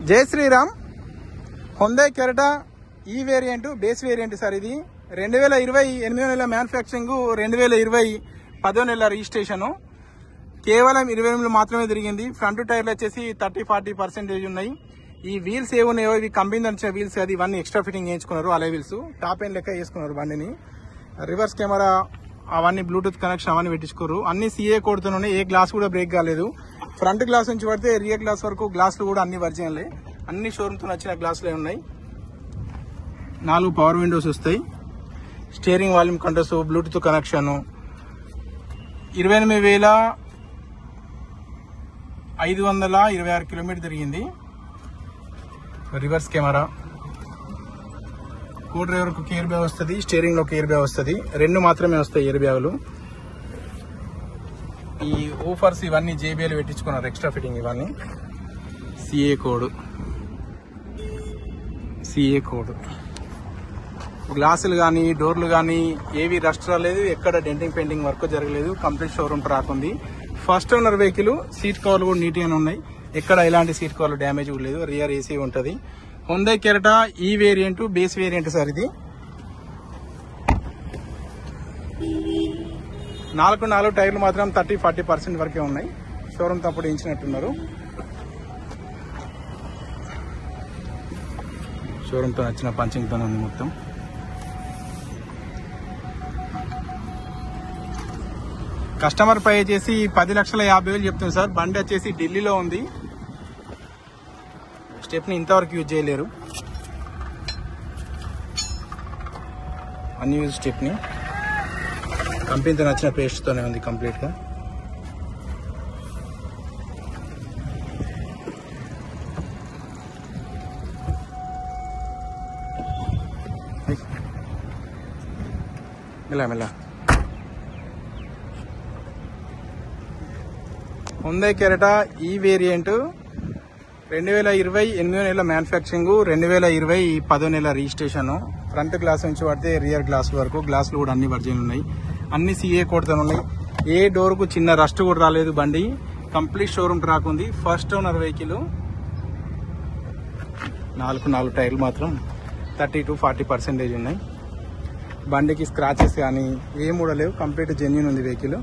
జై శ్రీరామ్. హుండై కెరటా ఈ variant base variant sir. ఇది 2020 8వ నెల మ్యానుఫ్యాక్చరింగ్, 2020 10వ నెల రిజిస్ట్రేషన్. కేవలం 20 మాత్రమే తిరిగింది. ఫ్రంట్ టైర్లు వచ్చేసి 30-40% ఉన్నాయి. ఈ వీల్స్ ఏమున్నాయో ఇవి కంపెనీ వచ్చిన వీల్స్, అది ఇవన్నీ ఎక్స్ట్రా ఫిట్టింగ్ చేయించుకున్నారు. అలే వీల్స్ టాప్ ఎండ్ లెక్క చేసుకున్నారు బండిని. రివర్స్ కెమెరా అవన్నీ బ్లూటూత్ కనెక్షన్ అవన్నీ పెట్టించుకోరు. అన్ని CA కోడ్తోనే, ఏ గ్లాస్ కూడా బ్రేక్ కాలేదు. ఫ్రంట్ గ్లాస్ నుంచి పడితే రియర్ గ్లాస్ వరకు గ్లాసులు కూడా అన్ని ఒరిజినలే, అన్ని షోరూమ్ తో వచ్చిన గ్లాసులే ఉన్నాయి. 4 పవర్ విండోస్ వస్తాయి. Steering volume controls, bluetooth connection. 28,526 kilometre తిరిగింది. రివర్స్ కెమెరా, కో డ్రైవర్ కు ఎయిర్ బ్యాగ్ వస్తుంది, స్టీరింగ్ లో ఎయిర్ బ్యాగ్ వస్తుంది. 2 మాత్రమే వస్తాయి ఎయిర్ బ్యాగులు. ఈ ఊఫర్స్ ఇవన్నీ JBL పెట్టించుకున్నారు, ఎక్స్ట్రా ఫిట్టింగ్ ఇవన్నీ. CA code. గ్లాసులు కానీ డోర్లు కానీ ఏవి రస్ట్ రాలేదు, ఎక్కడ డెంటింగ్ పెయింటింగ్ వర్క్ జరగలేదు. కంప్లీట్ షోరూమ్ ట్రాక్ ఉంది. First owner vehicle. సీట్ కవర్లు కూడా నీట్ గానే ఉన్నాయి, ఎక్కడ ఎలాంటి సీట్ కవర్లు డ్యామేజ్ కూడా లేదు. రియర్ AC ఉంటది. హుండై కెరటా ఈ వేరియంట్ బేస్ వేరియంట్ సార్. ఇది 4 టైర్లు మాత్రం 30-40% వరకే ఉన్నాయి. షోరూమ్ తప్పుడు ఇచ్చినట్టున్నారు. షోరూమ్ తో నచ్చిన పంచింగ్ తో ఉంది మొత్తం. కస్టమర్ పై వచ్చేసి 10,50,000 చెప్తుంది సార్. బండి వచ్చేసి ఢిల్లీలో ఉంది. స్టెప్ ని ఇంతవరకు యూజ్ చేయలేరు. అన్యూజ్ స్టెప్ ని కంపెనీతో నచ్చిన పేస్ట్ తోనే ఉంది కంప్లీట్ గా. మెల్ల హుండై కెరటా ఈ వేరియంట్ 2020 8వ నెల మ్యానుఫ్యాక్చరింగ్, 2020 10వ నెల రిజిస్ట్రేషన్. ఫ్రంట్ గ్లాస్ నుంచి పడితే రియర్ గ్లాస్ వరకు గ్లాసులు కూడా అన్ని ఒరిజినల్ ఉన్నాయి. అన్ని CA కోడ్తో ఉన్నాయి. ఏ డోర్ కు చిన్న రస్ట్ కూడా రాలేదు. బండి కంప్లీట్ షోరూమ్ ట్రాక్ ఉంది. First owner vehicle. 4 టైర్లు మాత్రం 30-40% ఉన్నాయి. బండికి స్క్రాచెస్ కానీ ఏం కూడా లేవు. కంప్లీట్ జెన్యూన్ ఉంది వెహికల్.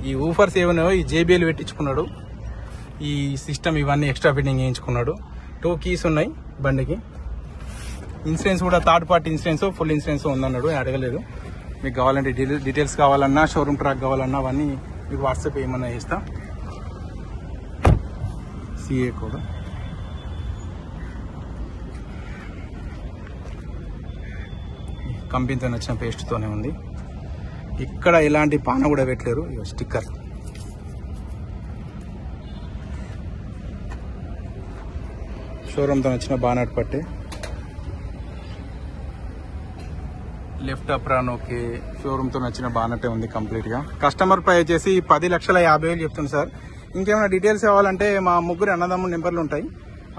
ఈ ఊఫర్స్ ఏమన్నాయో ఈ JBL పెట్టించుకున్నాడు. ఈ సిస్టమ్ ఇవన్నీ ఎక్స్ట్రా ఫిట్టింగ్ చేయించుకున్నాడు. 2 కీస్ ఉన్నాయి బండికి. ఇన్సూరెన్స్ కూడా third party insurance, full insurance ఉందన్నాడు. అడగలేదు. మీకు కావాలంటే డీటెయిల్స్ కావాలన్నా, షోరూమ్ ట్రాక్ కావాలన్నా అవన్నీ మీకు వాట్సాప్ ఏమన్నా చేస్తా. CA code. కంపెనీతో నచ్చిన పేస్ట్ తోనే ఉంది. ఇక్కడ ఎలాంటి పాన కూడా పెట్టలేరు. స్టిక్కర్. షోరూమ్ తో నచ్చిన బానట్ పట్టే. Left apron okay. షోరూమ్ తో నచ్చిన బానటే ఉంది కంప్లీట్ గా. కస్టమర్ పై వచ్చేసి 10,50,000 చెప్తుంది సార్. ఇంకేమైనా డీటెయిల్స్ కావాలంటే మా ముగ్గురు అన్నదమ్ముల నెంబర్లు ఉంటాయి,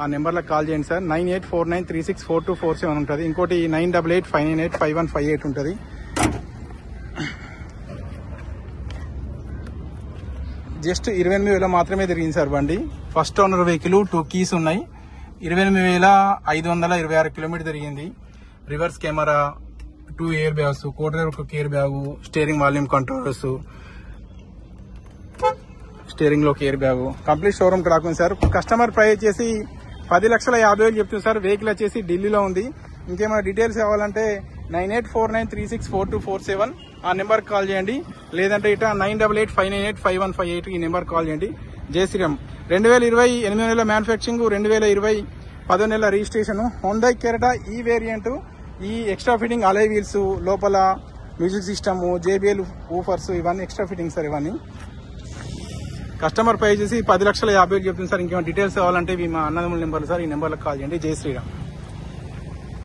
ఆ నెంబర్లకు కాల్ చేయండి సార్. 9849364247 ఉంటుంది. ఇంకోటి 9885985158 ఉంటుంది. జస్ట్ 28,000 మాత్రమే తిరిగింది సార్ బండి. First owner vehicle. 2 కీస్ ఉన్నాయి. 28,526 కిలోమీటర్ తిరిగింది. Reverse camera, 2 air bags, co driver ఒక air bag, steering volume controls, steering లో air bag. Complete showroom track ఉంది సార్. కస్టమర్ ప్రైస్ వచ్చేసి 10,50,000 చెప్తుంది సార్. వెహికల్ వచ్చేసి ఢిల్లీలో ఉంది. ఇంకేమైనా డీటెయిల్స్ కావాలంటే 9849364247 ఆ నెంబర్కి కాల్ చేయండి. లేదంటే ఇట 9885985158 ఈ నెంబర్ కాల్ చేయండి. జై శ్రీరామ్. 2020 8వ నెల మ్యానుఫ్యాక్చరింగ్, 2020 10వ నెల రిజిస్ట్రేషన్. హుండై కెరటా ఈ వేరియంట్. ఈ ఎక్స్ట్రా ఫిట్టింగ్ అలై వీల్స్, లోపల మ్యూజిక్ సిస్టమ్, JBL ఊఫర్స్ ఇవన్నీ ఎక్స్ట్రా ఫిట్టింగ్ సార్. ఇవన్నీ కస్టమర్ పై చేసి 10,50,000 చెప్తుంది సార్. ఇంకేమైనా డీటెయిల్స్ కావాలంటే మా అన్నదమ్ముల నెంబర్లు సార్. ఈ నెంబర్లకు కాల్ చేయండి. జై శ్రీరామ్.